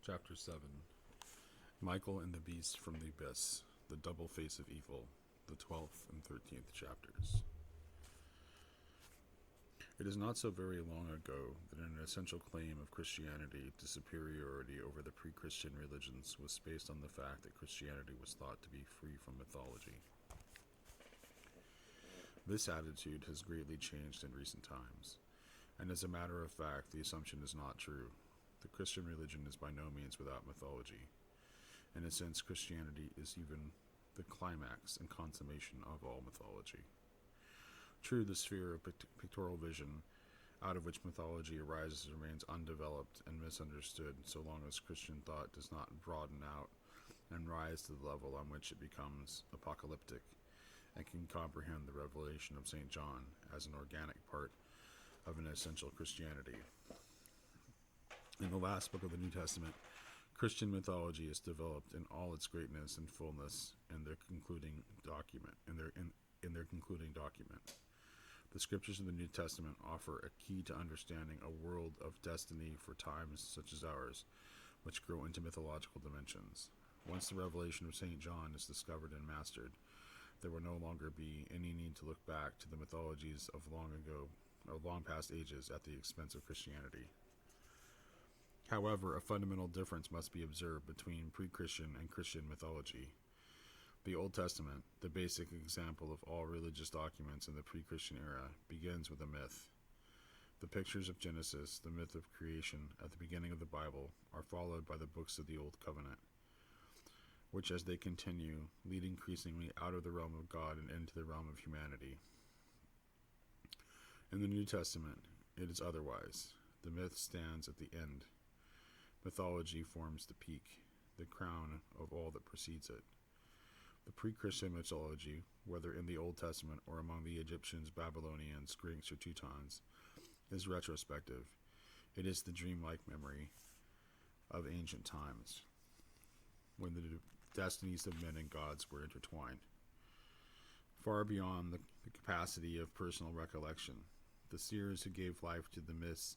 Chapter 7. Michael and the Beast from the Abyss, the Double Face of Evil, the 12th and 13th chapters. It is not so very long ago that an essential claim of Christianity to superiority over the pre-Christian religions was based on the fact that Christianity was thought to be free from mythology. This attitude has greatly changed in recent times, and as a matter of fact, the assumption is not true. The Christian religion is by no means without mythology. In a sense, Christianity is even the climax and consummation of all mythology. True, the sphere of pictorial vision out of which mythology arises remains undeveloped and misunderstood so long as Christian thought does not broaden out and rise to the level on which it becomes apocalyptic and can comprehend the revelation of St. John as an organic part of an essential Christianity. In the last book of the New Testament, Christian mythology is developed in all its greatness and fullness in their concluding document. The scriptures of the New Testament offer a key to understanding a world of destiny for times such as ours, which grow into mythological dimensions. Once the revelation of St. John is discovered and mastered, there will no longer be any need to look back to the mythologies of long past ages at the expense of Christianity. However, a fundamental difference must be observed between pre-Christian and Christian mythology. The Old Testament, the basic example of all religious documents in the pre-Christian era, begins with a myth. The pictures of Genesis, the myth of creation at the beginning of the Bible, are followed by the books of the Old Covenant, which as they continue, lead increasingly out of the realm of God and into the realm of humanity. In the New Testament, it is otherwise. The myth stands at the end. Mythology forms the peak, the crown of all that precedes it. The pre-Christian mythology, whether in the Old Testament or among the Egyptians, Babylonians, Greeks, or Teutons, is retrospective. It is the dreamlike memory of ancient times, when the destinies of men and gods were intertwined. Far beyond the capacity of personal recollection, the seers who gave life to the myths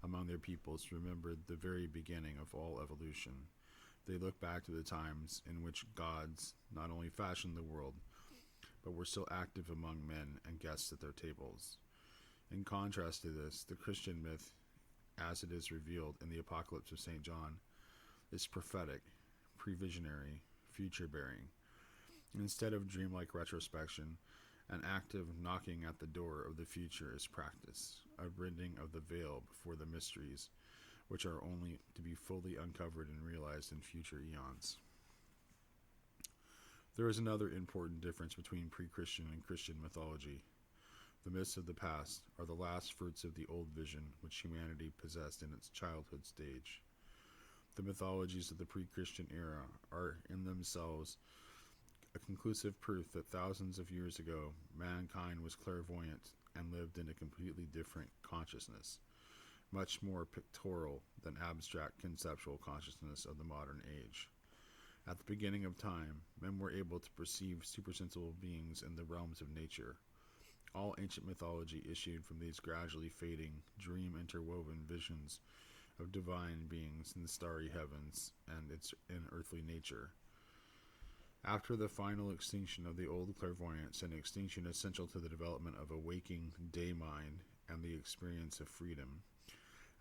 among their peoples remembered the very beginning of all evolution. They looked back to the times in which gods not only fashioned the world, but were still active among men and guests at their tables. In contrast to this, the Christian myth, as it is revealed in the Apocalypse of St. John, is prophetic, previsionary, future-bearing. Instead of dreamlike retrospection, an active knocking at the door of the future is practice, a rending of the veil before the mysteries, which are only to be fully uncovered and realized in future eons. There is another important difference between pre-Christian and Christian mythology. The myths of the past are the last fruits of the old vision which humanity possessed in its childhood stage. The mythologies of the pre-Christian era are in themselves a conclusive proof that thousands of years ago, mankind was clairvoyant and lived in a completely different consciousness, much more pictorial than abstract conceptual consciousness of the modern age. At the beginning of time, men were able to perceive supersensible beings in the realms of nature. All ancient mythology issued from these gradually fading, dream-interwoven visions of divine beings in the starry heavens and in earthly nature. After the final extinction of the old clairvoyance, an extinction essential to the development of a waking day mind and the experience of freedom,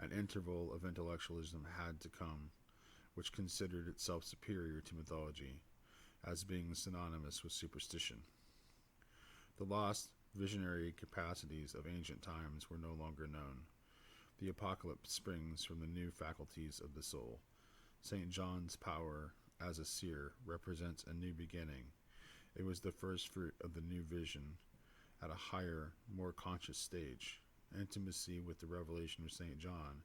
an interval of intellectualism had to come, which considered itself superior to mythology, as being synonymous with superstition. The lost visionary capacities of ancient times were no longer known. The apocalypse springs from the new faculties of the soul. St. John's power as a seer represents a new beginning. It was the first fruit of the new vision at a higher, more conscious stage. Intimacy with the revelation of St. John,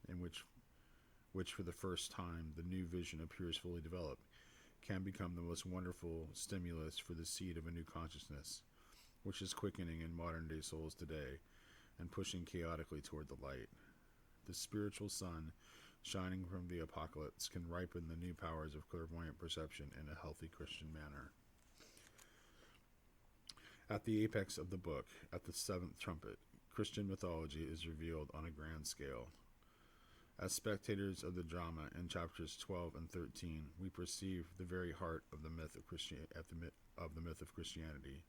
in which for the first time the new vision appears fully developed, can become the most wonderful stimulus for the seed of a new consciousness, which is quickening in modern-day souls today and pushing chaotically toward the light. The spiritual sun shining from the apocalypse can ripen the new powers of clairvoyant perception in a healthy Christian manner. At the apex of the book, at the seventh trumpet, Christian mythology is revealed on a grand scale. As spectators of the drama in chapters 12 and 13, we perceive the very heart of the myth of Christianity.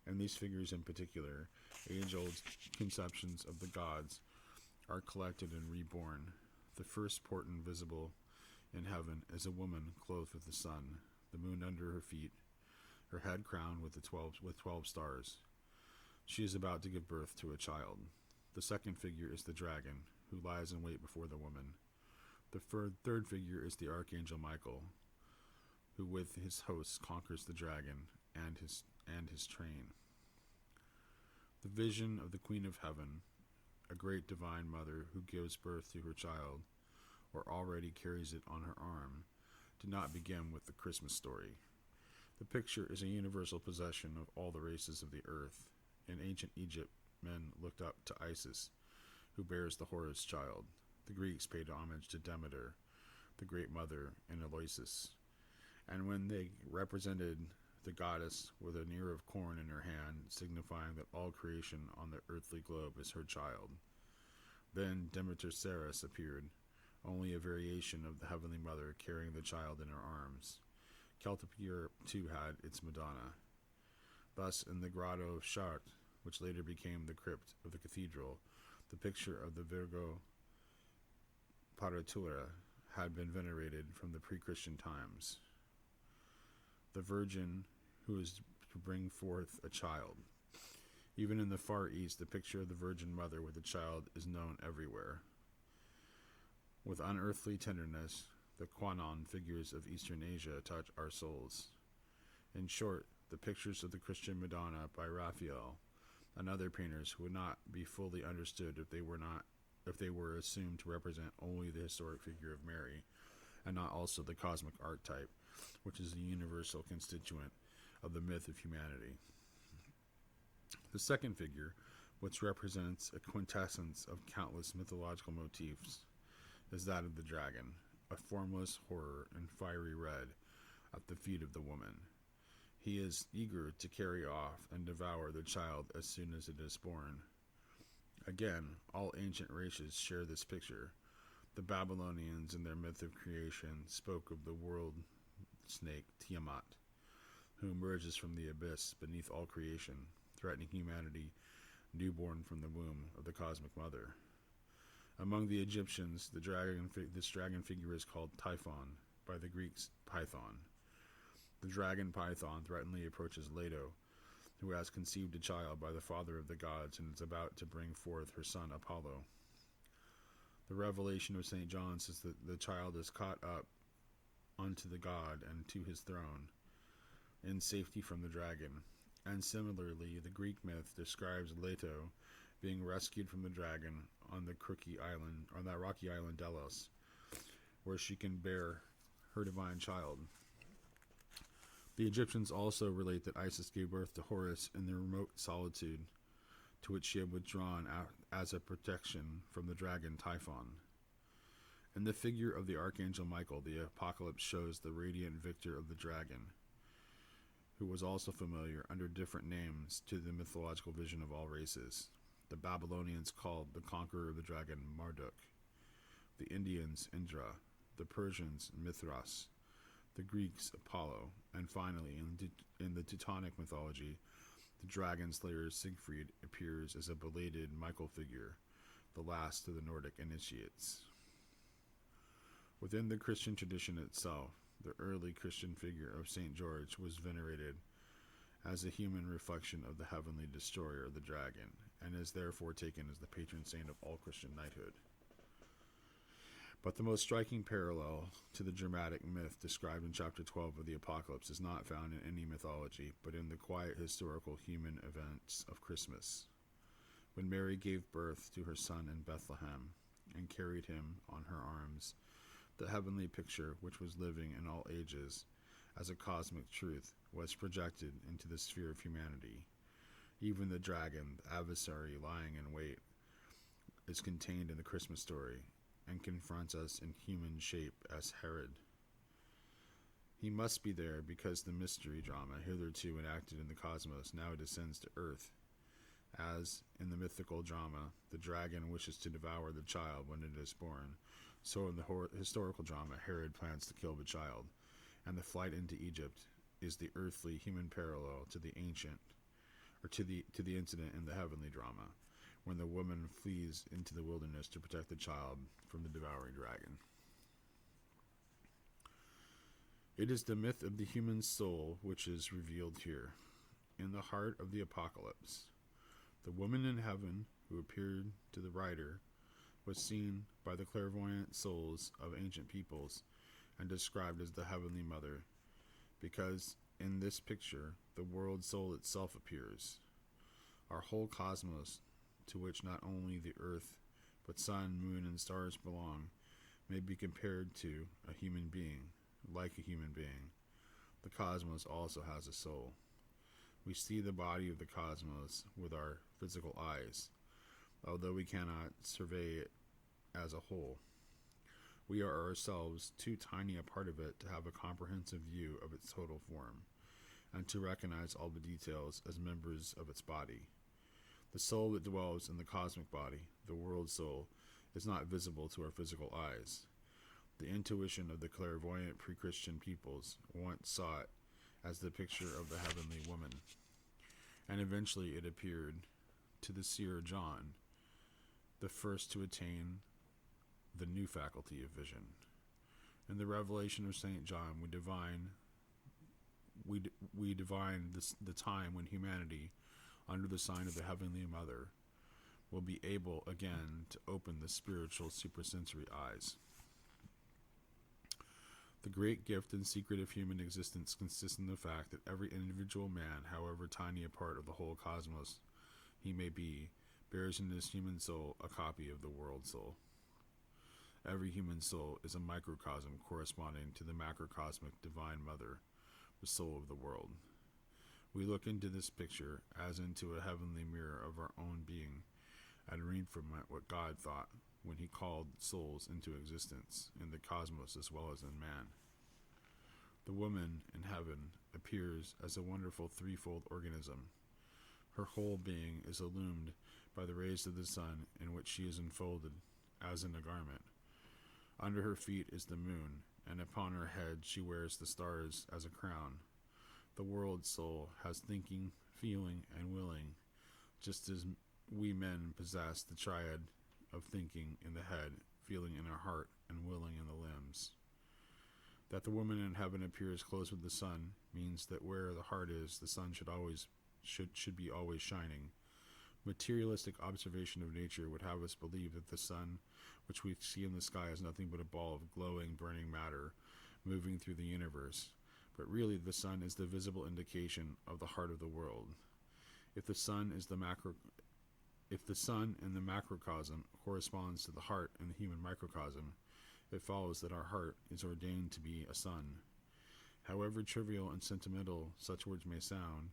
And these figures in particular, age-old conceptions of the gods, are collected and reborn. The first portent visible in heaven is a woman clothed with the sun, the moon under her feet, her head crowned with 12 stars. She is about to give birth to a child. The second figure is the dragon, who lies in wait before the woman. The third figure is the archangel Michael, who with his hosts conquers the dragon and his train. The vision of the Queen of Heaven, a great divine mother who gives birth to her child, or already carries it on her arm, did not begin with the Christmas story. The picture is a universal possession of all the races of the earth. In ancient Egypt, men looked up to Isis, who bears the Horus child. The Greeks paid homage to Demeter, the great mother, in Eleusis. And when they represented the goddess with an ear of corn in her hand, signifying that all creation on the earthly globe is her child. Then Demeter Ceres appeared, only a variation of the heavenly mother carrying the child in her arms. Celtic Europe too had its Madonna. Thus, in the grotto of Chartres, which later became the crypt of the cathedral, the picture of the Virgo Paratura had been venerated from the pre-Christian times. The Virgin who is to bring forth a child. Even in the Far East, the picture of the Virgin Mother with a child is known everywhere. With unearthly tenderness, the Kwanon figures of Eastern Asia touch our souls. In short, the pictures of the Christian Madonna by Raphael and other painters would not be fully understood if they were assumed to represent only the historic figure of Mary, and not also the cosmic archetype, which is the universal constituent of the myth of humanity. The second figure, which represents a quintessence of countless mythological motifs, is that of the dragon, a formless horror in fiery red at the feet of the woman. He is eager to carry off and devour the child as soon as it is born. Again, all ancient races share this picture. The Babylonians, in their myth of creation, spoke of the world snake Tiamat, who emerges from the abyss beneath all creation, threatening humanity newborn from the womb of the cosmic mother. Among the Egyptians, this dragon figure is called Typhon, by the Greeks Python. The dragon Python threateningly approaches Leto, who has conceived a child by the father of the gods and is about to bring forth her son Apollo. The revelation of St. John says that the child is caught up unto the god and to his throne, in safety from the dragon. And similarly, the Greek myth describes Leto being rescued from the dragon on that rocky island Delos, where she can bear her divine child. The Egyptians also relate that Isis gave birth to Horus in the remote solitude to which she had withdrawn as a protection from the dragon Typhon. In the figure of the archangel Michael, the apocalypse shows the radiant victor of the dragon, who was also familiar under different names to the mythological vision of all races. The Babylonians called the conqueror of the dragon Marduk, the Indians Indra, the Persians Mithras, the Greeks Apollo, and finally, in the Teutonic mythology, the dragon slayer Siegfried appears as a belated Michael figure, the last of the Nordic initiates. Within the Christian tradition itself, the early Christian figure of St. George was venerated as a human reflection of the heavenly destroyer, the dragon, and is therefore taken as the patron saint of all Christian knighthood. But the most striking parallel to the dramatic myth described in chapter 12 of the Apocalypse is not found in any mythology, but in the quiet historical human events of Christmas. When Mary gave birth to her son in Bethlehem and carried him on her arms, the heavenly picture, which was living in all ages as a cosmic truth, was projected into the sphere of humanity. Even the dragon, the adversary lying in wait, is contained in the Christmas story and confronts us in human shape as Herod. He must be there because the mystery drama hitherto enacted in the cosmos now descends to earth. As in the mythical drama, the dragon wishes to devour the child when it is born, so in the historical drama, Herod plans to kill the child, and the flight into Egypt is the earthly human parallel to the ancient, or to the incident in the heavenly drama, when the woman flees into the wilderness to protect the child from the devouring dragon. It is the myth of the human soul which is revealed here. In the heart of the apocalypse, the woman in heaven who appeared to the writer was seen by the clairvoyant souls of ancient peoples and described as the Heavenly Mother, because in this picture the world soul itself appears. Our whole cosmos, to which not only the earth, but sun, moon, and stars belong, may be compared to a human being. Like a human being, the cosmos also has a soul. We see the body of the cosmos with our physical eyes, although we cannot survey it as a whole. We are ourselves too tiny a part of it to have a comprehensive view of its total form, and to recognize all the details as members of its body. The soul that dwells in the cosmic body, the world soul, is not visible to our physical eyes. The intuition of the clairvoyant pre-Christian peoples once saw it as the picture of the heavenly woman, and eventually it appeared to the seer John, the first to attain the new faculty of vision. In the revelation of St. John, we divine the time when humanity, under the sign of the Heavenly Mother, will be able again to open the spiritual suprasensory eyes. The great gift and secret of human existence consists in the fact that every individual man, however tiny a part of the whole cosmos he may be, bears in his human soul a copy of the world soul. Every human soul is a microcosm corresponding to the macrocosmic Divine Mother, the soul of the world. We look into this picture as into a heavenly mirror of our own being, and read from it what God thought when he called souls into existence in the cosmos as well as in man. The woman in heaven appears as a wonderful threefold organism. Her whole being is illumined by the rays of the sun, in which she is enfolded as in a garment. Under her feet is the moon, and upon her head she wears the stars as a crown. The world soul has thinking, feeling, and willing, just as we men possess the triad of thinking in the head, feeling in our heart, and willing in the limbs. That the woman in heaven appears close with the sun means that where the heart is, the sun should be always shining. Materialistic observation of nature would have us believe that the sun, which we see in the sky, is nothing but a ball of glowing, burning matter moving through the universe. But really, the sun is the visible indication of the heart of the world. If the sun in the macrocosm corresponds to the heart in the human microcosm, it follows that our heart is ordained to be a sun. However trivial and sentimental such words may sound,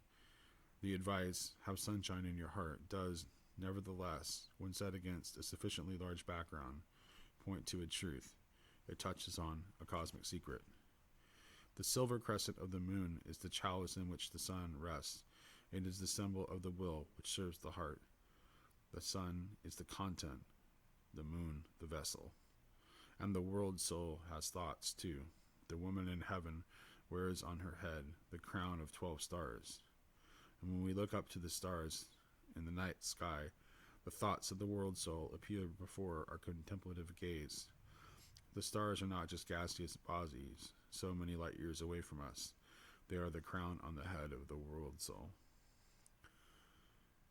the advice, have sunshine in your heart, does, nevertheless, when set against a sufficiently large background, point to a truth. It touches on a cosmic secret. The silver crescent of the moon is the chalice in which the sun rests. It is the symbol of the will which serves the heart. The sun is the content, the moon the vessel. And the world soul has thoughts too. The woman in heaven wears on her head the crown of 12 stars. And when we look up to the stars in the night sky, the thoughts of the world soul appear before our contemplative gaze. The stars are not just gaseous bodies, so many light years away from us. They are the crown on the head of the world soul.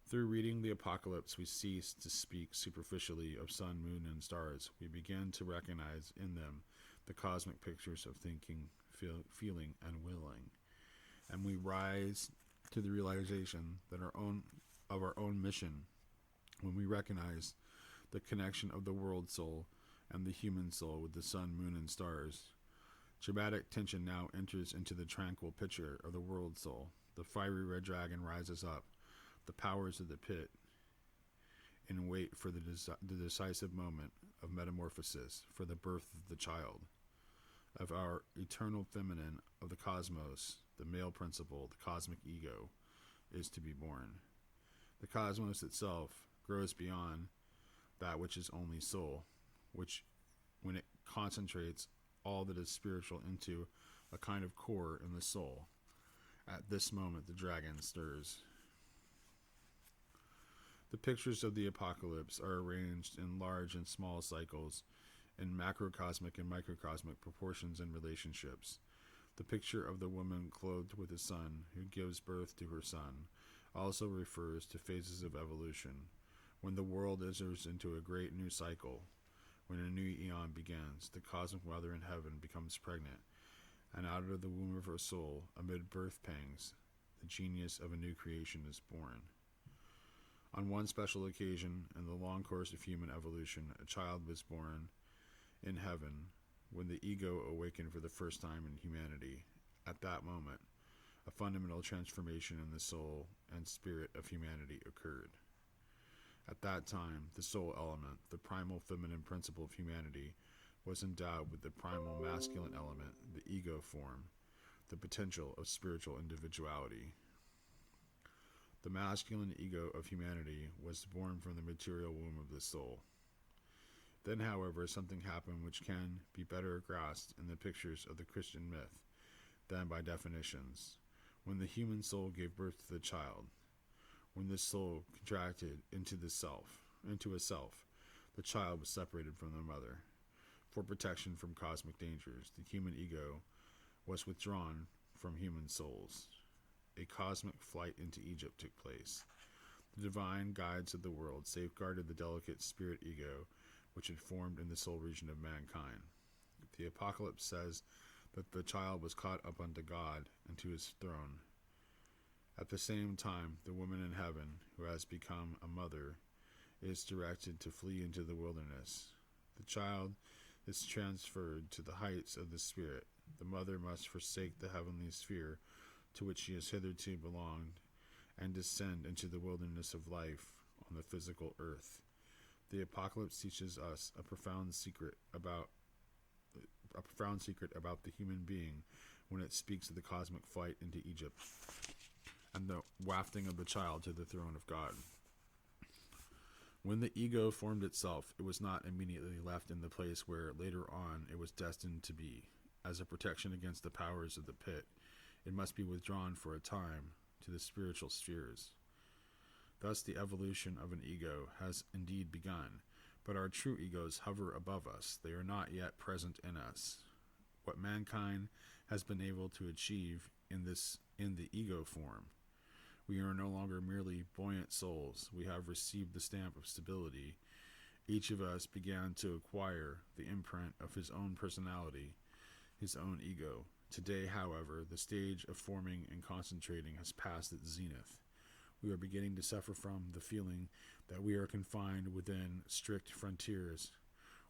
Through reading the Apocalypse, we cease to speak superficially of sun, moon, and stars. We begin to recognize in them the cosmic pictures of thinking, feeling, and willing. And we rise to the realization that our own mission when we recognize the connection of the world soul and the human soul with the sun, moon, and stars. Dramatic tension now enters into the tranquil picture of the world soul. The fiery red dragon rises up. The powers of the pit in wait for the decisive moment of metamorphosis, for the birth of the child, of our eternal feminine of the cosmos, the male principle, the cosmic ego, is to be born. The cosmos itself grows beyond that which is only soul, which, when it concentrates all that is spiritual into a kind of core in the soul. At this moment, the dragon stirs. The pictures of the apocalypse are arranged in large and small cycles, in macrocosmic and microcosmic proportions and relationships. The picture of the woman clothed with a son who gives birth to her son also refers to phases of evolution, when the world enters into a great new cycle. When a new eon begins, the cosmic mother in heaven becomes pregnant, and out of the womb of her soul, amid birth pangs, the genius of a new creation is born. On one special occasion in the long course of human evolution, a child was born in heaven when the ego awakened for the first time in humanity. At that moment, a fundamental transformation in the soul and spirit of humanity occurred. At that time, the soul element, the primal feminine principle of humanity, was endowed with the primal masculine element, the ego form, the potential of spiritual individuality. The masculine ego of humanity was born from the material womb of the soul. Then, however, something happened which can be better grasped in the pictures of the Christian myth than by definitions. When the human soul gave birth to the child, when this soul contracted into a self, the child was separated from the mother. For protection from cosmic dangers, the human ego was withdrawn from human souls. A cosmic flight into Egypt took place. The divine guides of the world safeguarded the delicate spirit ego which had formed in the soul region of mankind. The apocalypse says that the child was caught up unto God and to his throne. At the same time, the woman in heaven, who has become a mother, is directed to flee into the wilderness. The child is transferred to the heights of the spirit. The mother must forsake the heavenly sphere to which she has hitherto belonged, and descend into the wilderness of life on the physical earth. The apocalypse teaches us a profound secret about the human being when it speaks of the cosmic flight into Egypt and the wafting of the child to the throne of God. When the ego formed itself, it was not immediately left in the place where later on it was destined to be. As a protection against the powers of the pit, it must be withdrawn for a time to the spiritual spheres. Thus the evolution of an ego has indeed begun, but our true egos hover above us. They are not yet present in us. What mankind has been able to achieve in the ego form, we are no longer merely buoyant souls. We have received the stamp of stability. Each of us began to acquire the imprint of his own personality, his own ego. Today, however, the stage of forming and concentrating has passed its zenith. We are beginning to suffer from the feeling that we are confined within strict frontiers.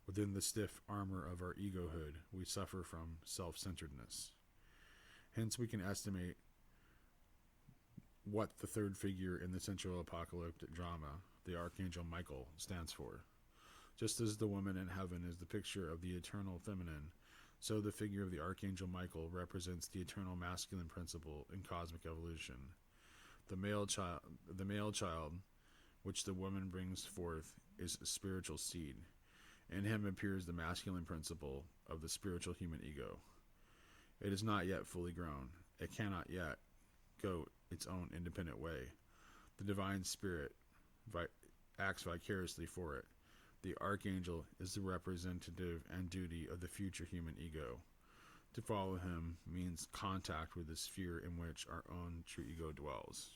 Within the stiff armor of our egohood, we suffer from self-centeredness. Hence, we can estimate what the third figure in the central apocalyptic drama, the Archangel Michael, stands for. Just as the woman in heaven is the picture of the eternal feminine, so the figure of the Archangel Michael represents the eternal masculine principle in cosmic evolution. The male child, which the woman brings forth, is a spiritual seed. In him appears the masculine principle of the spiritual human ego. It is not yet fully grown. It cannot yet go its own independent way. The divine spirit acts vicariously for it. The archangel is the representative and duty of the future human ego. To follow him means contact with the sphere in which our own true ego dwells.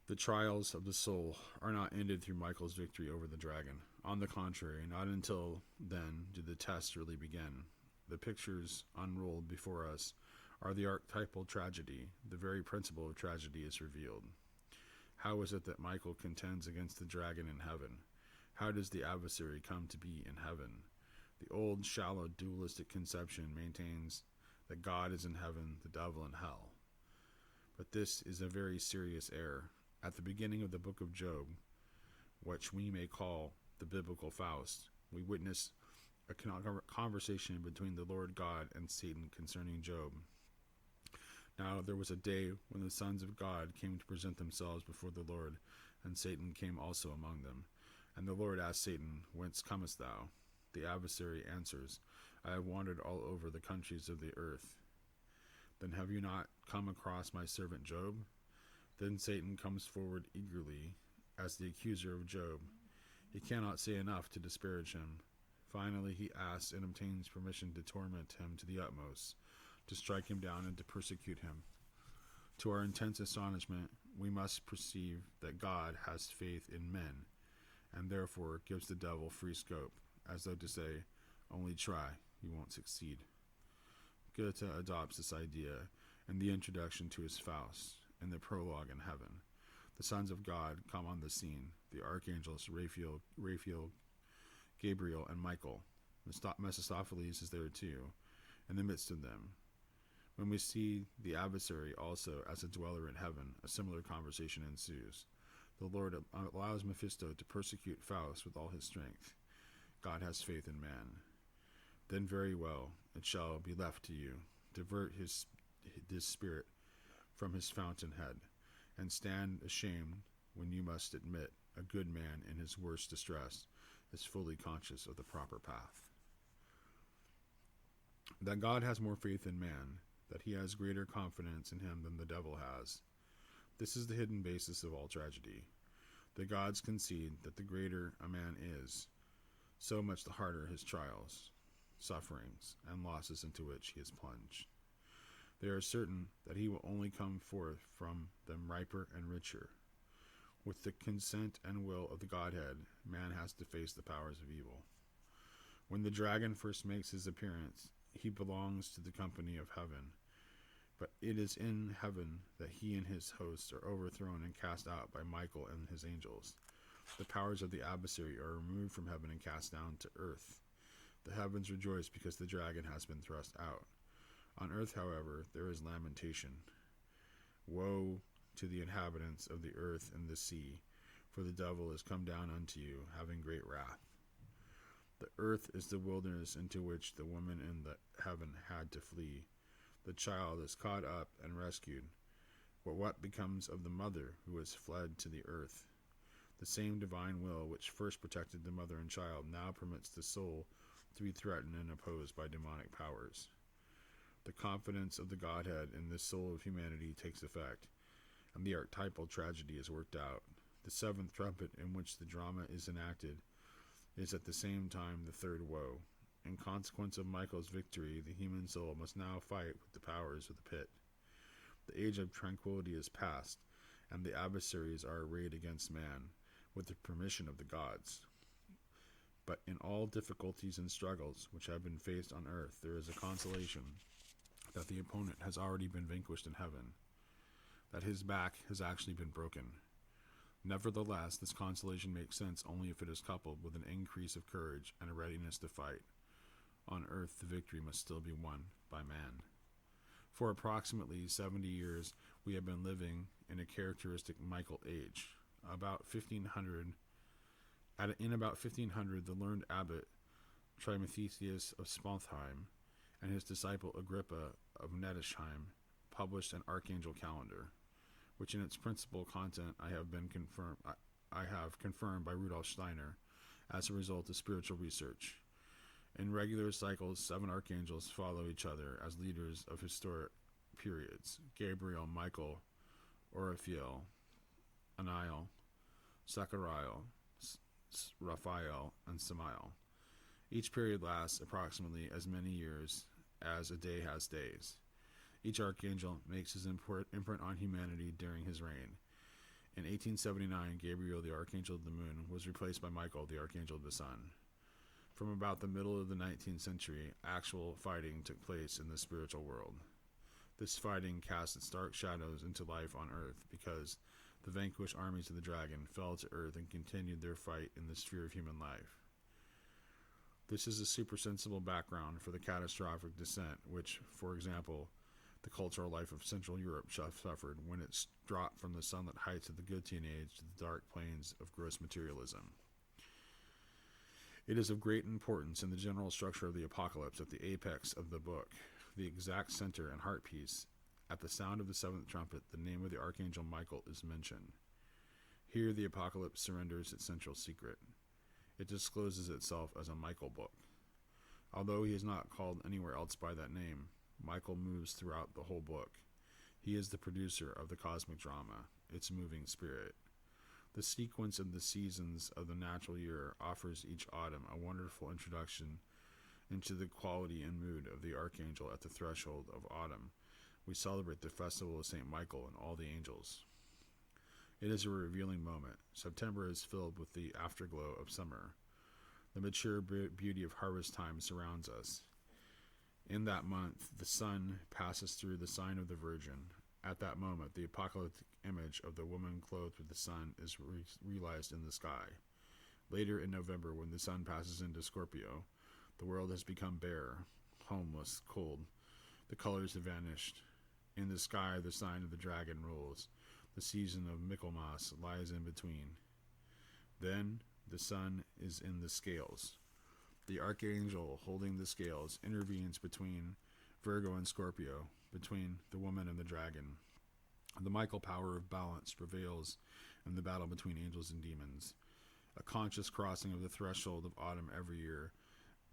The trials of the soul are not ended through Michael's victory over the dragon. On the contrary, not until then do the tests really begin. The pictures unrolled before us are the archetypal tragedy. The very principle of tragedy is revealed. How is it that Michael contends against the dragon in heaven? How does the adversary come to be in heaven? The old, shallow, dualistic conception maintains that God is in heaven, the devil in hell. But this is a very serious error. At the beginning of the book of Job, which we may call the biblical Faust, we witness a conversation between the Lord God and Satan concerning Job. Now there was a day when the sons of God came to present themselves before the Lord, and Satan came also among them. And the Lord asked Satan, Whence comest thou? The adversary answers, I have wandered all over the countries of the earth. Then have you not come across my servant Job? Then Satan comes forward eagerly as the accuser of Job. He cannot say enough to disparage him. Finally he asks and obtains permission to torment him to the utmost, to strike him down and to persecute him. To our intense astonishment, we must perceive that God has faith in men, and therefore gives the devil free scope, as though to say, only try, you won't succeed. Goethe adopts this idea in the introduction to his Faust, in the prologue in heaven. The sons of God come on the scene, the archangels Raphael, Gabriel, and Michael. Mephistopheles is there too, in the midst of them. When we see the adversary also as a dweller in heaven, a similar conversation ensues. The Lord allows Mephisto to persecute Faust with all his strength. God has faith in man. Then very well, it shall be left to you. Divert his spirit from his fountainhead, and stand ashamed when you must admit a good man in his worst distress is fully conscious of the proper path. That God has more faith in man, that he has greater confidence in him than the devil has. This is the hidden basis of all tragedy. The gods concede that the greater a man is, so much the harder his trials, sufferings, and losses into which he is plunged. They are certain that he will only come forth from them riper and richer. With the consent and will of the Godhead, man has to face the powers of evil. When the dragon first makes his appearance, he belongs to the company of heaven. But it is in heaven that he and his hosts are overthrown and cast out by Michael and his angels. The powers of the adversary are removed from heaven and cast down to earth. The heavens rejoice because the dragon has been thrust out. On earth, however, there is lamentation. Woe to the inhabitants of the earth and the sea, for the devil is come down unto you, having great wrath. The earth is the wilderness into which the woman in the heaven had to flee. The child is caught up and rescued. But what becomes of the mother who has fled to the earth? The same divine will which first protected the mother and child now permits the soul to be threatened and opposed by demonic powers. The confidence of the Godhead in the soul of humanity takes effect, and the archetypal tragedy is worked out. The seventh trumpet in which the drama is enacted is at the same time the third woe. In consequence of Michael's victory, the human soul must now fight with the powers of the pit. The age of tranquility is past, and the adversaries are arrayed against man, with the permission of the gods. But in all difficulties and struggles which have been faced on earth, there is a consolation that the opponent has already been vanquished in heaven, that his back has actually been broken. Nevertheless, this consolation makes sense only if it is coupled with an increase of courage and a readiness to fight. On earth, the victory must still be won by man. For approximately 70 years, we have been living in a characteristic Michael age. In about 1500, the learned abbot Trimethesius of Spontheim and his disciple Agrippa of Nettesheim published an archangel calendar, which in its principal content I have confirmed by Rudolf Steiner as a result of spiritual research. In regular cycles, 7 archangels follow each other as leaders of historic periods: Gabriel, Michael, Raphael, Aniel, Zachariel, Raphael, and Samael. Each period lasts approximately as many years as a day has days. Each archangel makes his imprint on humanity during his reign. In 1879, Gabriel, the archangel of the moon, was replaced by Michael, the archangel of the sun. From about the middle of the 19th century, actual fighting took place in the spiritual world. This fighting cast its dark shadows into life on earth because the vanquished armies of the dragon fell to earth and continued their fight in the sphere of human life. This is a supersensible background for the catastrophic descent which, for example, the cultural life of Central Europe suffered when it dropped from the sunlit heights of the Goethean age to the dark plains of gross materialism. It is of great importance in the general structure of the apocalypse at the apex of the book, the exact center and heart piece, At the sound of the seventh trumpet, the name of the archangel Michael is mentioned. Here the apocalypse surrenders its central secret. It discloses itself as a Michael book. Although he is not called anywhere else by that name, Michael moves throughout the whole book. He is the producer of the cosmic drama, its moving spirit. The sequence of the seasons of the natural year offers each autumn a wonderful introduction into the quality and mood of the archangel. At the threshold of autumn, we celebrate the festival of St. Michael and all the angels. It is a revealing moment. September is filled with the afterglow of summer. The mature beauty of harvest time surrounds us. In that month, the sun passes through the sign of the Virgin. At that moment, the apocalyptic image of the woman clothed with the sun is realized in the sky. Later in November, when the sun passes into Scorpio, the world has become bare, homeless, cold. The colors have vanished. In the sky, the sign of the dragon rules. The season of Michaelmas lies in between. Then, the sun is in the scales. The archangel holding the scales intervenes between Virgo and Scorpio, between the woman and the dragon. The Michael power of balance prevails in the battle between angels and demons. A conscious crossing of the threshold of autumn every year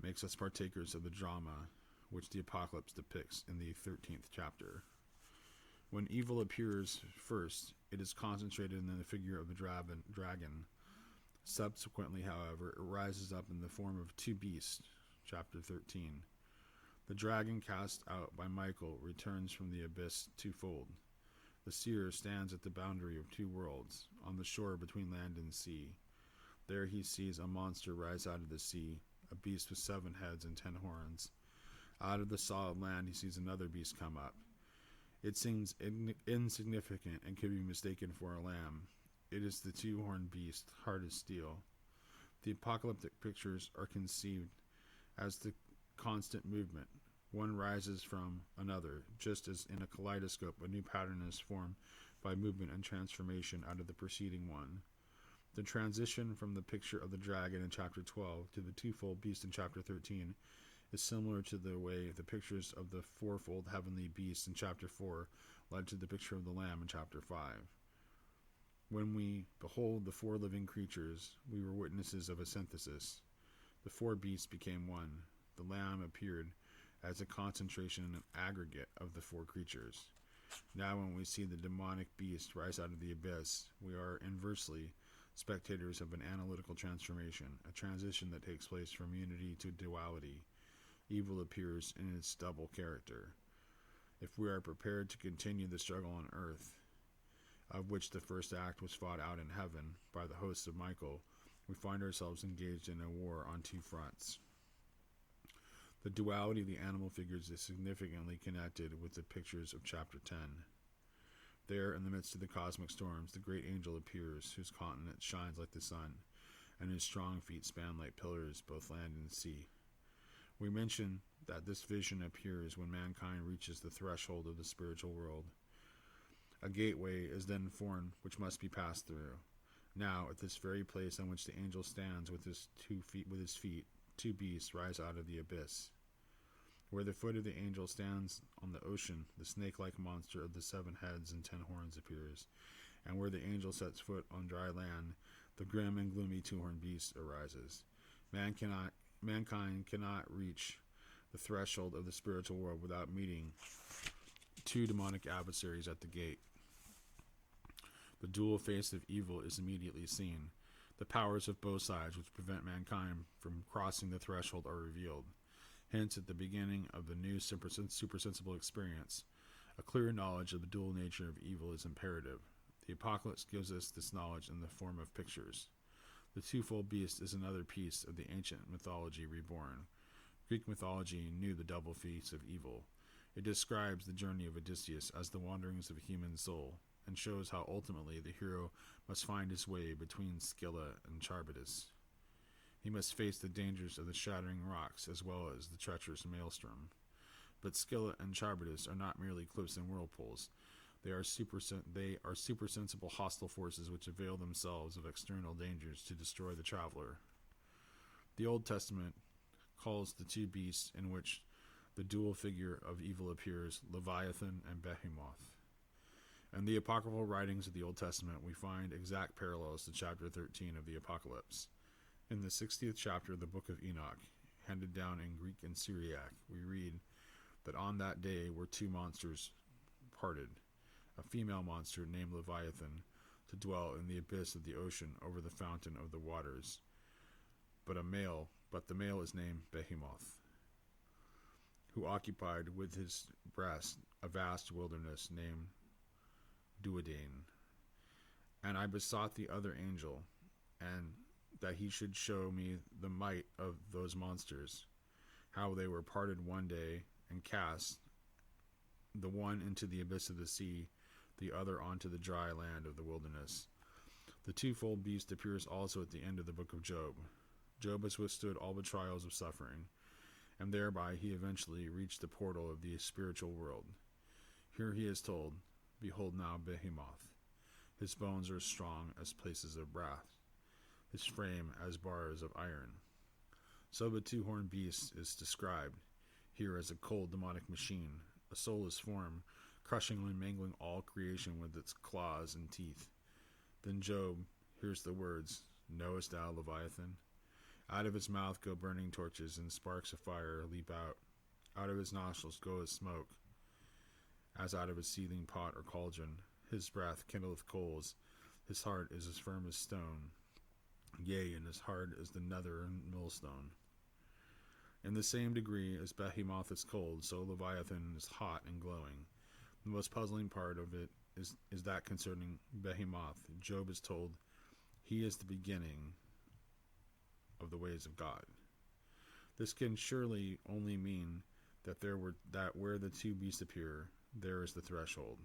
makes us partakers of the drama which the apocalypse depicts in the 13th chapter. When evil appears first, it is concentrated in the figure of the dragon. Subsequently, however, it rises up in the form of two beasts, chapter 13. The dragon cast out by Michael returns from the abyss twofold. The seer stands at the boundary of two worlds, on the shore between land and sea. There he sees a monster rise out of the sea, a beast with 7 heads and 10 horns. Out of the solid land he sees another beast come up. It seems insignificant and could be mistaken for a lamb. It is the 2-horned beast, hard as steel. The apocalyptic pictures are conceived as the constant movement. One rises from another, just as in a kaleidoscope a new pattern is formed by movement and transformation out of the preceding one. The transition from the picture of the dragon in chapter 12 to the twofold beast in chapter 13 is similar to the way the pictures of the fourfold heavenly beast in chapter 4 led to the picture of the lamb in chapter 5. When we behold the 4 living creatures, we were witnesses of a synthesis. The 4 beasts became one. The lamb appeared as a concentration and an aggregate of the 4 creatures. Now when we see the demonic beast rise out of the abyss, we are inversely spectators of an analytical transformation, a transition that takes place from unity to duality. Evil appears in its double character. If we are prepared to continue the struggle on earth, of which the first act was fought out in heaven by the hosts of Michael, we find ourselves engaged in a war on 2 fronts. The duality of the animal figures is significantly connected with the pictures of chapter 10. There, in the midst of the cosmic storms, the great angel appears, whose countenance shines like the sun, and whose strong feet span like pillars both land and sea. We mention that this vision appears when mankind reaches the threshold of the spiritual world. A gateway is then formed which must be passed through. Now, at this very place on which the angel stands with his feet, 2 beasts rise out of the abyss. Where the foot of the angel stands on the ocean, the snake-like monster of the 7 heads and 10 horns appears, and where the angel sets foot on dry land, the grim and gloomy 2-horned beast arises. Mankind cannot reach the threshold of the spiritual world without meeting 2 demonic adversaries at the gate. The dual face of evil is immediately seen. The powers of both sides which prevent mankind from crossing the threshold are revealed. Hence, at the beginning of the new supersensible experience, a clear knowledge of the dual nature of evil is imperative. The apocalypse gives us this knowledge in the form of pictures. The twofold beast is another piece of the ancient mythology reborn. Greek mythology knew the double face of evil. It describes the journey of Odysseus as the wanderings of a human soul, and shows how ultimately the hero must find his way between Scylla and Charybdis. He must face the dangers of the shattering rocks as well as the treacherous maelstrom. But Scylla and Charybdis are not merely cliffs and whirlpools. They are supersensible hostile forces which avail themselves of external dangers to destroy the traveler. The Old Testament calls the 2 beasts in which the dual figure of evil appears, Leviathan and Behemoth. In the apocryphal writings of the Old Testament, we find exact parallels to chapter 13 of the Apocalypse. In the 60th chapter of the Book of Enoch, handed down in Greek and Syriac, we read that on that day were two monsters parted, a female monster named Leviathan, to dwell in the abyss of the ocean over the fountain of the waters, but the male is named Behemoth, who occupied with his breast a vast wilderness named Duodain. And I besought the other angel, and that he should show me the might of those monsters, how they were parted one day, and cast, the one into the abyss of the sea, the other onto the dry land of the wilderness. The twofold beast appears also at the end of the book of Job. Job has withstood all the trials of suffering, and thereby he eventually reached the portal of the spiritual world. Here he is told, "Behold now Behemoth. His bones are strong as places of brass, his frame as bars of iron." So the two-horned beast is described here as a cold demonic machine, a soulless form, crushing and mangling all creation with its claws and teeth. Then Job hears the words, "Knowest thou Leviathan? Out of his mouth go burning torches, and sparks of fire leap out. Out of his nostrils goeth smoke, as out of a seething pot or cauldron. His breath kindleth coals. His heart is as firm as stone. Yea, and his heart is the nether and millstone." In the same degree as Behemoth is cold, so Leviathan is hot and glowing. The most puzzling part of it is that concerning Behemoth, Job is told, "He is the beginning of the ways of God." This can surely only mean that where the two beasts appear, there is the threshold.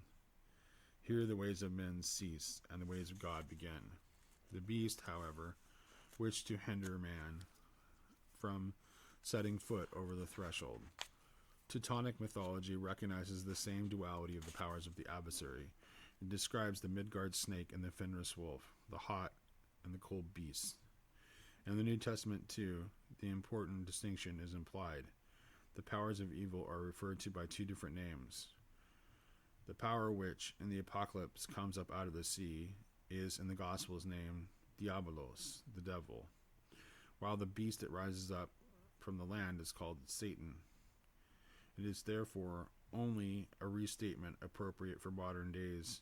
Here the ways of men cease, and the ways of God begin. The beast, however, wished to hinder man from setting foot over the threshold. Teutonic mythology recognizes the same duality of the powers of the adversary. It describes the Midgard snake and the Fenris wolf, the hot and the cold beasts. In the New Testament, too, the important distinction is implied. The powers of evil are referred to by two different names. The power which, in the Apocalypse, comes up out of the sea is, in the Gospels, named Diabolos, the devil, while the beast that rises up from the land is called Satan. It is therefore only a restatement appropriate for modern days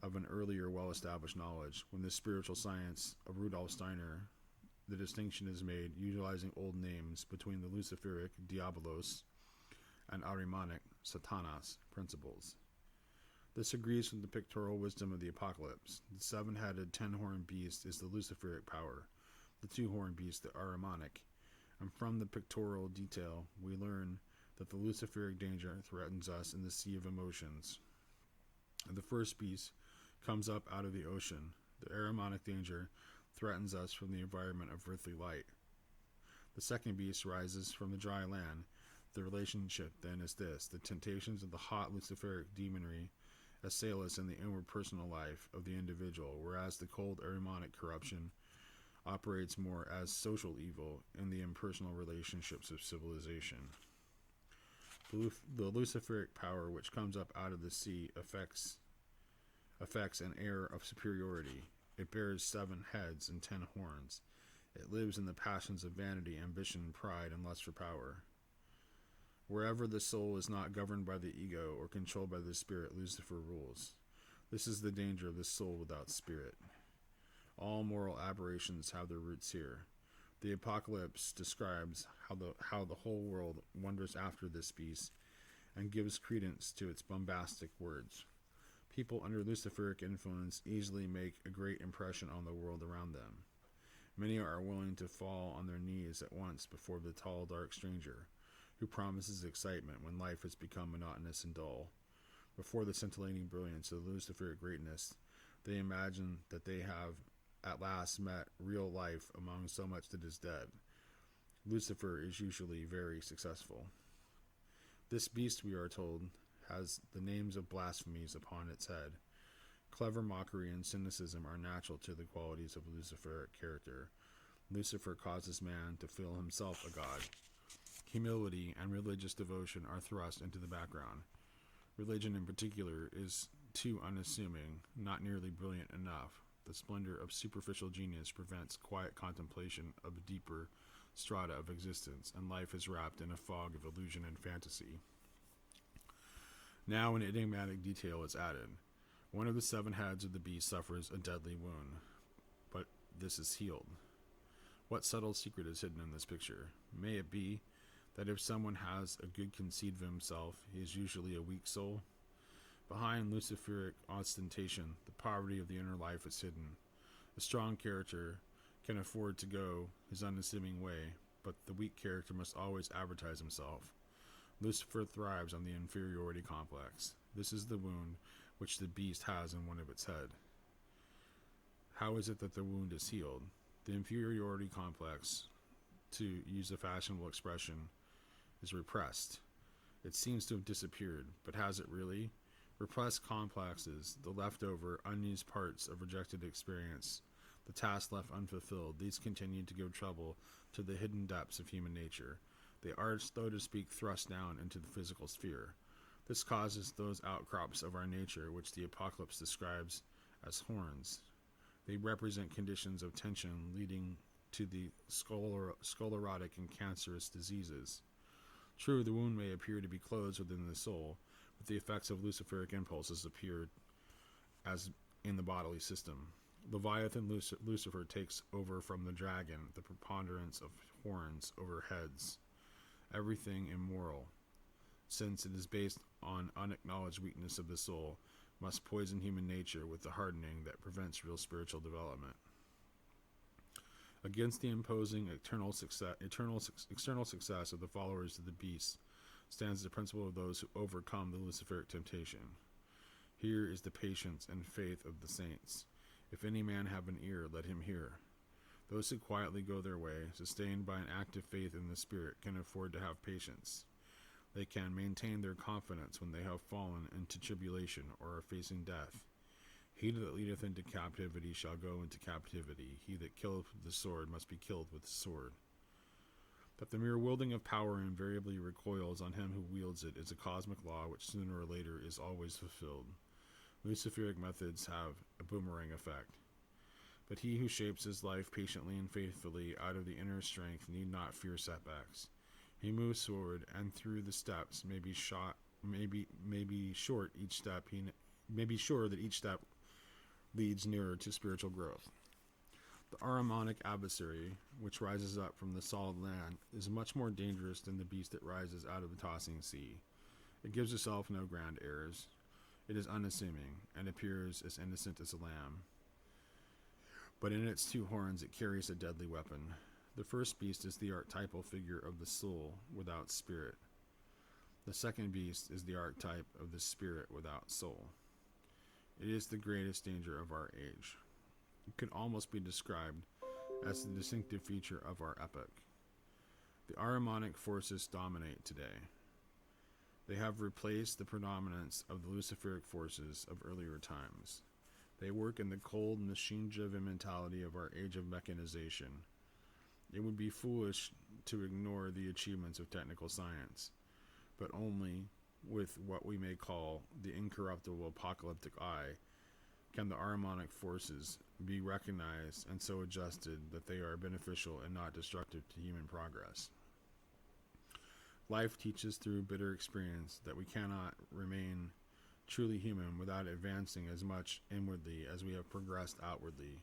of an earlier well-established knowledge. When the spiritual science of Rudolf Steiner, the distinction is made utilizing old names between the Luciferic Diabolos and Ahrimanic Satanas principles. This agrees with the pictorial wisdom of the Apocalypse. The seven-headed, ten-horned beast is the Luciferic power, the two-horned beast the Ahrimanic, and from the pictorial detail we learn that the Luciferic danger threatens us in the sea of emotions. The first beast comes up out of the ocean. The Ahrimanic danger threatens us from the environment of earthly light. The second beast rises from the dry land. The relationship then is this: the temptations of the hot Luciferic demonry assail us in the inward personal life of the individual, whereas the cold Ahrimanic corruption operates more as social evil in the impersonal relationships of civilization. The Luciferic power which comes up out of the sea affects an air of superiority. It bears 7 heads and 10 horns. It lives in the passions of vanity, ambition, pride, and lust for power. Wherever the soul is not governed by the ego or controlled by the spirit, Lucifer rules. This is the danger of the soul without spirit. All moral aberrations have their roots here. The Apocalypse describes how the whole world wonders after this beast and gives credence to its bombastic words. People under Luciferic influence easily make a great impression on the world around them. Many are willing to fall on their knees at once before the tall, dark stranger, who promises excitement when life has become monotonous and dull. Before the scintillating brilliance of Luciferic greatness, they imagine that they have at last met real life among so much that is dead. Lucifer is usually very successful. This beast, we are told, has the names of blasphemies upon its head. Clever mockery and cynicism are natural to the qualities of Luciferic character. Lucifer causes man to feel himself a god. Humility and religious devotion are thrust into the background. Religion in particular is too unassuming, not nearly brilliant enough. The splendor of superficial genius prevents quiet contemplation of the deeper strata of existence, and life is wrapped in a fog of illusion and fantasy. Now an enigmatic detail is added. One of the 7 heads of the beast suffers a deadly wound, but this is healed. What subtle secret is hidden in this picture? May it be that if someone has a good conceit of himself, he is usually a weak soul? Behind Luciferic ostentation, the poverty of the inner life is hidden. A strong character can afford to go his unassuming way, but the weak character must always advertise himself. Lucifer thrives on the inferiority complex. This is the wound which the beast has in one of its head. How is it that the wound is healed? The inferiority complex, to use a fashionable expression, is repressed. It seems to have disappeared, but has it really? Repressed complexes, the leftover, unused parts of rejected experience, the tasks left unfulfilled, these continue to give trouble to the hidden depths of human nature. They are, so to speak, thrust down into the physical sphere. This causes those outcrops of our nature which the Apocalypse describes as horns. They represent conditions of tension leading to the sclerotic and cancerous diseases. True, the wound may appear to be closed within the soul, but the effects of luciferic impulses appear as in the bodily system. Leviathan Lucifer takes over from the dragon the preponderance of horns over heads, everything immoral, since it is based on unacknowledged weakness of the soul, must poison human nature with the hardening that prevents real spiritual development. Against the imposing external success of the followers of the beast stands the principle of those who overcome the luciferic temptation. Here is the patience and faith of the saints. If any man have an ear, let him hear. Those who quietly go their way, sustained by an active faith in the Spirit, can afford to have patience. They can maintain their confidence when they have fallen into tribulation or are facing death. He that leadeth into captivity shall go into captivity. He that killeth with the sword must be killed with the sword. That the mere wielding of power invariably recoils on him who wields it is a cosmic law which sooner or later is always fulfilled. Luciferic methods have a boomerang effect. But he who shapes his life patiently and faithfully out of the inner strength need not fear setbacks. He moves forward, and through the steps may be sure that each step leads nearer to spiritual growth. The Ahrimanic adversary, which rises up from the solid land, is much more dangerous than the beast that rises out of the tossing sea. It gives itself no grand airs. It is unassuming, and appears as innocent as a lamb. But in its 2 horns it carries a deadly weapon. The first beast is the archetypal figure of the soul without spirit. The second beast is the archetype of the spirit without soul. It is the greatest danger of our age. It could almost be described as the distinctive feature of our epoch. The Ahrimanic forces dominate today. They have replaced the predominance of the luciferic forces of earlier times. They work in the cold, machine-driven mentality of our age of mechanization. It would be foolish to ignore the achievements of technical science, but only with what we may call the incorruptible apocalyptic eye can the Ahrimanic forces be recognized and so adjusted that they are beneficial and not destructive to human progress. Life teaches through bitter experience that we cannot remain truly human without advancing as much inwardly as we have progressed outwardly.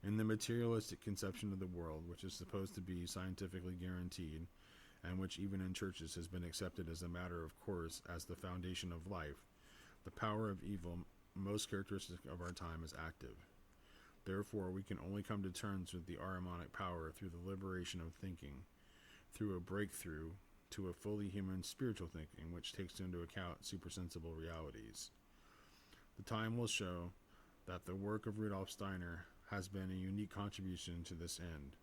In the materialistic conception of the world, which is supposed to be scientifically guaranteed, and which even in churches has been accepted as a matter of course as the foundation of life, the power of evil, most characteristic of our time, is active. Therefore, we can only come to terms with the Ahrimanic power through the liberation of thinking, through a breakthrough to a fully human spiritual thinking which takes into account supersensible realities. The time will show that the work of Rudolf Steiner has been a unique contribution to this end,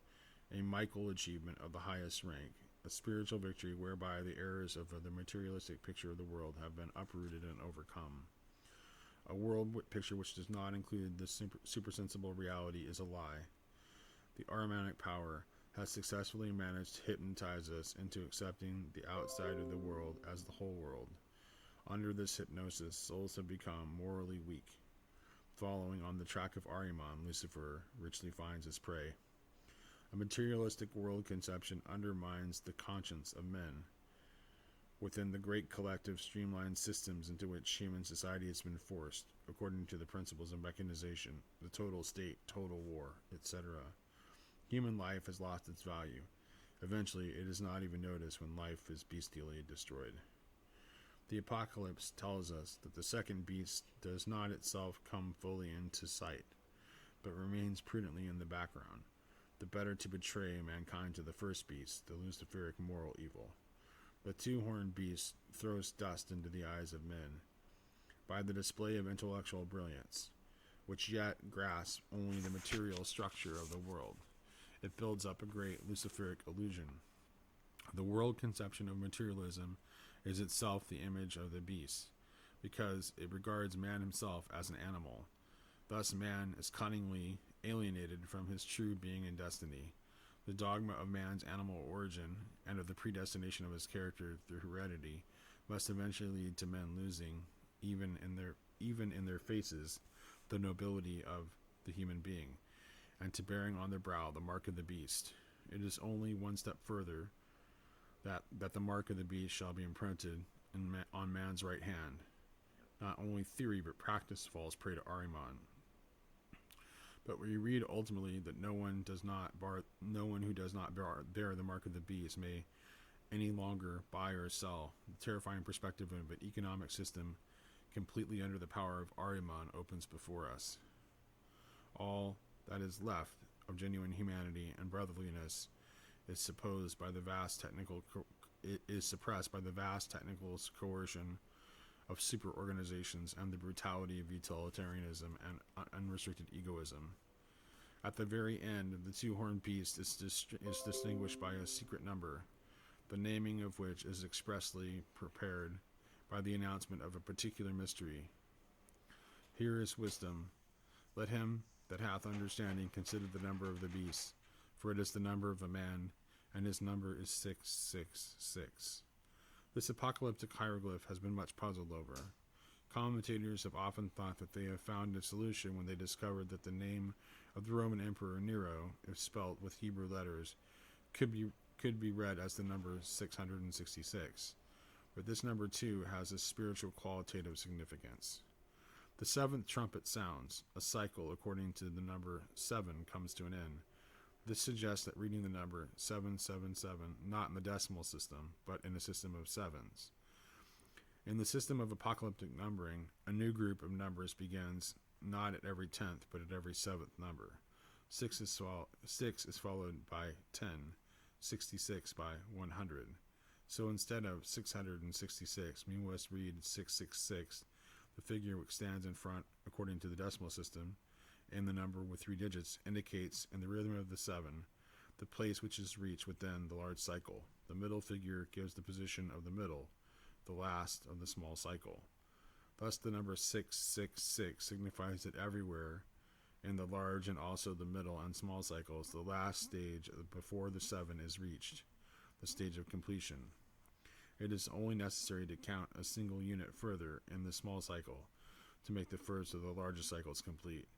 a Michael achievement of the highest rank, a spiritual victory whereby the errors of the materialistic picture of the world have been uprooted and overcome. A world picture which does not include the supersensible reality is a lie. The Ahrimanic power has successfully managed to hypnotize us into accepting the outside of the world as the whole world. Under this hypnosis, souls have become morally weak. Following on the track of Ahriman, Lucifer richly finds his prey. A materialistic world conception undermines the conscience of men. Within the great collective streamlined systems into which human society has been forced, according to the principles of mechanization, the total state, total war, etc., human life has lost its value. Eventually, it is not even noticed when life is bestially destroyed. The apocalypse tells us that the second beast does not itself come fully into sight, but remains prudently in the background, the better to betray mankind to the first beast, the Luciferic moral evil. The two-horned beast throws dust into the eyes of men by the display of intellectual brilliance, which yet grasps only the material structure of the world. It builds up a great Luciferic illusion. The world conception of materialism is itself the image of the beast, because it regards man himself as an animal. Thus man is cunningly alienated from his true being and destiny. The dogma of man's animal origin and of the predestination of his character through heredity must eventually lead to men losing, even in their faces, the nobility of the human being, and to bearing on their brow the mark of the beast. It is only one step further that the mark of the beast shall be imprinted on man's right hand. Not only theory but practice falls prey to Ahriman. But we read ultimately that no one who does not bear the mark of the beast may any longer buy or sell. The terrifying perspective of an economic system completely under the power of Ahriman opens before us. All that is left of genuine humanity and brotherliness is suppressed by the vast technical coercion of super organizations and the brutality of utilitarianism and unrestricted egoism. At the very end, the two-horned beast is distinguished by a secret number, the naming of which is expressly prepared by the announcement of a particular mystery. Here is wisdom. Let him that hath understanding consider the number of the beast, for it is the number of a man, and his number is 666. This apocalyptic hieroglyph has been much puzzled over. Commentators have often thought that they have found a solution when they discovered that the name of the Roman Emperor Nero, if spelt with Hebrew letters, could be read as the number 666. But this number too has a spiritual qualitative significance. The seventh trumpet sounds. A cycle according to the number 7 comes to an end. This suggests that reading the number 777 not in the decimal system, but in a system of sevens. In the system of apocalyptic numbering, a new group of numbers begins not at every 10th, but at every 7th number. 6 is followed by 10, 66 by 100. So instead of 666, we must read 666, the figure which stands in front according to the decimal system, and the number with 3 digits indicates, in the rhythm of the 7, the place which is reached within the large cycle. The middle figure gives the position of the middle, the last of the small cycle. Thus the number 666 signifies that everywhere in the large and also the middle and small cycles, the last stage before the 7 is reached, the stage of completion. It is only necessary to count a single unit further in the small cycle to make the first of the largest cycles complete.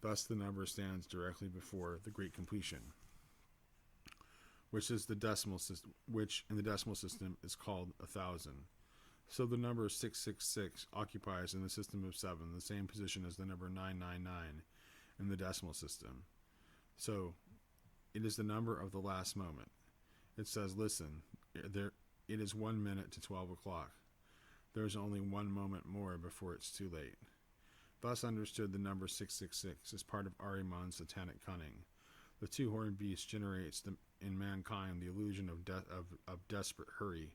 Thus the number stands directly before the great completion, which in the decimal system is called 1,000. So the number 666 occupies in the system of 7 the same position as the number 999 in the decimal system. So it is the number of the last moment. It says, listen, it is 1 minute to 12 o'clock. There is only 1 moment more before it's too late. Thus understood, the number 666 is part of Ahriman's satanic cunning. The two-horned beast generates in mankind the illusion of desperate hurry.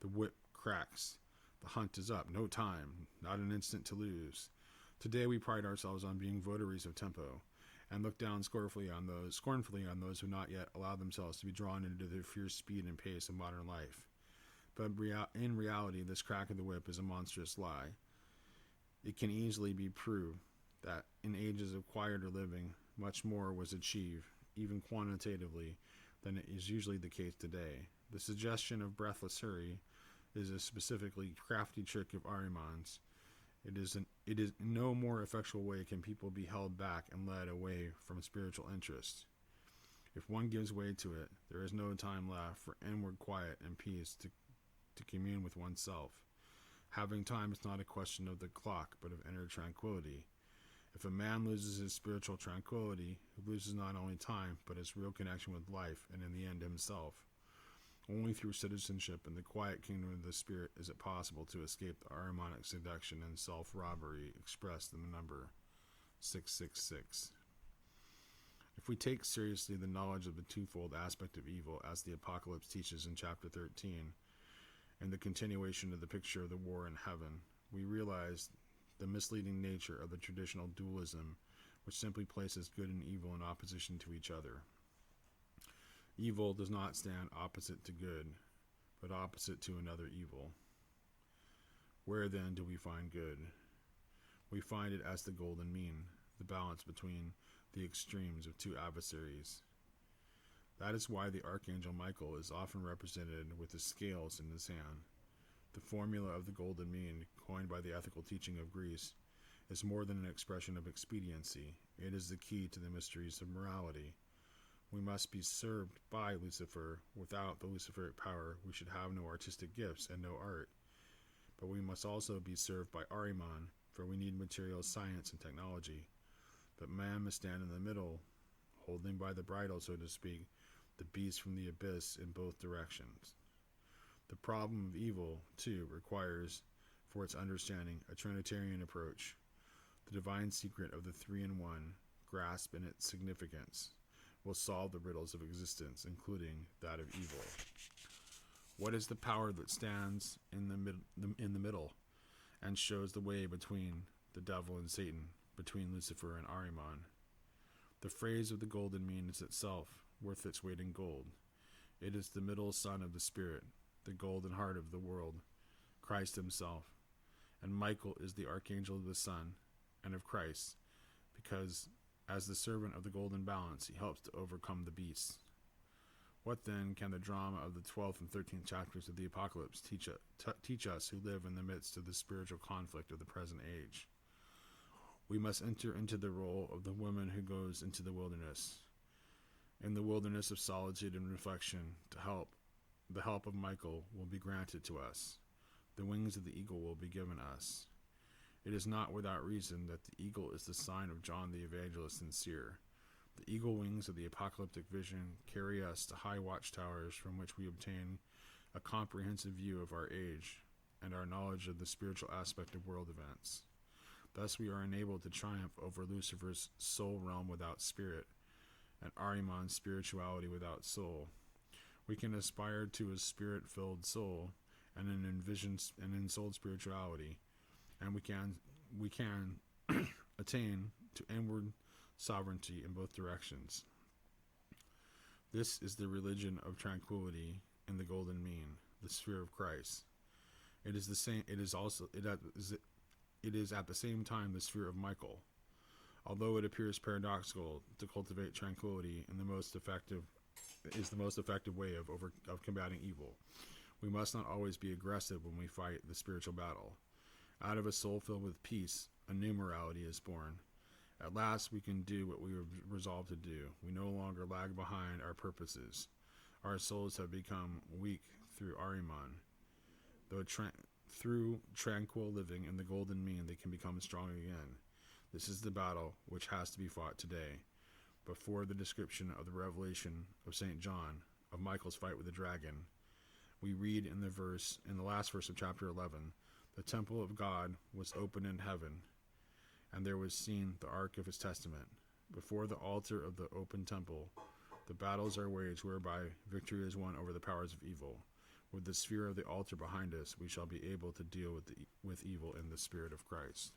The whip cracks. The hunt is up. No time. Not an instant to lose. Today we pride ourselves on being votaries of tempo, and look down scornfully on those who not yet allow themselves to be drawn into the fierce speed and pace of modern life. But in reality, this crack of the whip is a monstrous lie. It can easily be proved that in ages of quieter living, much more was achieved even quantitatively, than is usually the case today. The suggestion of breathless hurry is a specifically crafty trick of Ahriman's. It is in no more effectual way can people be held back and led away from spiritual interest. If one gives way to it, there is no time left for inward quiet and peace to commune with oneself. Having time is not a question of the clock, but of inner tranquility. If a man loses his spiritual tranquility, he loses not only time, but his real connection with life, and in the end himself. Only through citizenship in the quiet kingdom of the Spirit is it possible to escape the Ahrimanic seduction and self-robbery expressed in the number 666. If we take seriously the knowledge of the twofold aspect of evil, as the Apocalypse teaches in chapter 13, and the continuation of the picture of the war in heaven, we realize the misleading nature of the traditional dualism, which simply places good and evil in opposition to each other. Evil does not stand opposite to good, but opposite to another evil. Where then do we find good? We find it as the golden mean, the balance between the extremes of two adversaries. That is why the Archangel Michael is often represented with the scales in his hand. The formula of the golden mean, coined by the ethical teaching of Greece, is more than an expression of expediency. It is the key to the mysteries of morality. We must be served by Lucifer. Without the Luciferic power, we should have no artistic gifts and no art. But we must also be served by Ahriman, for we need material science and technology. But man must stand in the middle, holding by the bridle, so to speak, the beast from the abyss in both directions. The problem of evil, too, requires, for its understanding, a Trinitarian approach. The divine secret of the three-in-one, grasped in its significance, will solve the riddles of existence, including that of evil. What is the power that stands in the middle and shows the way between the devil and Satan, between Lucifer and Ahriman? The phrase of the golden mean is itself worth its weight in gold. It is the middle sun of the Spirit, the golden heart of the world, Christ himself. And Michael is the archangel of the Son and of Christ, because as the servant of the golden balance, he helps to overcome the beasts. What then can the drama of the 12th and 13th chapters of the Apocalypse teach us who live in the midst of the spiritual conflict of the present age? We must enter into the role of the woman who goes into the wilderness. In the wilderness of solitude and reflection, the help of Michael will be granted to us. The wings of the eagle will be given us. It is not without reason that the eagle is the sign of John the Evangelist and seer. The eagle wings of the apocalyptic vision carry us to high watchtowers from which we obtain a comprehensive view of our age and our knowledge of the spiritual aspect of world events. Thus we are enabled to triumph over Lucifer's soul realm without spirit and Ahriman's spirituality without soul. We can aspire to a spirit-filled soul and an ensouled spirituality, and we can attain to inward sovereignty in both directions. This is the religion of tranquility in the golden mean, the sphere of Christ. It is at the same time the sphere of Michael. Although it appears paradoxical to cultivate tranquility in the most effective way of combating evil, we must not always be aggressive when we fight the spiritual battle. Out of a soul filled with peace, a new morality is born. At last we can do what we have resolved to do. We no longer lag behind our purposes. Our souls have become weak through Ahriman. Through tranquil living in the golden mean, they can become strong again. This is the battle which has to be fought today. Before the description of the revelation of St. John, of Michael's fight with the dragon, we read in the last verse of chapter 11, the temple of God was open in heaven, and there was seen the ark of his testament. Before the altar of the open temple, the battles are waged whereby victory is won over the powers of evil. With the sphere of the altar behind us, we shall be able to deal with evil in the spirit of Christ.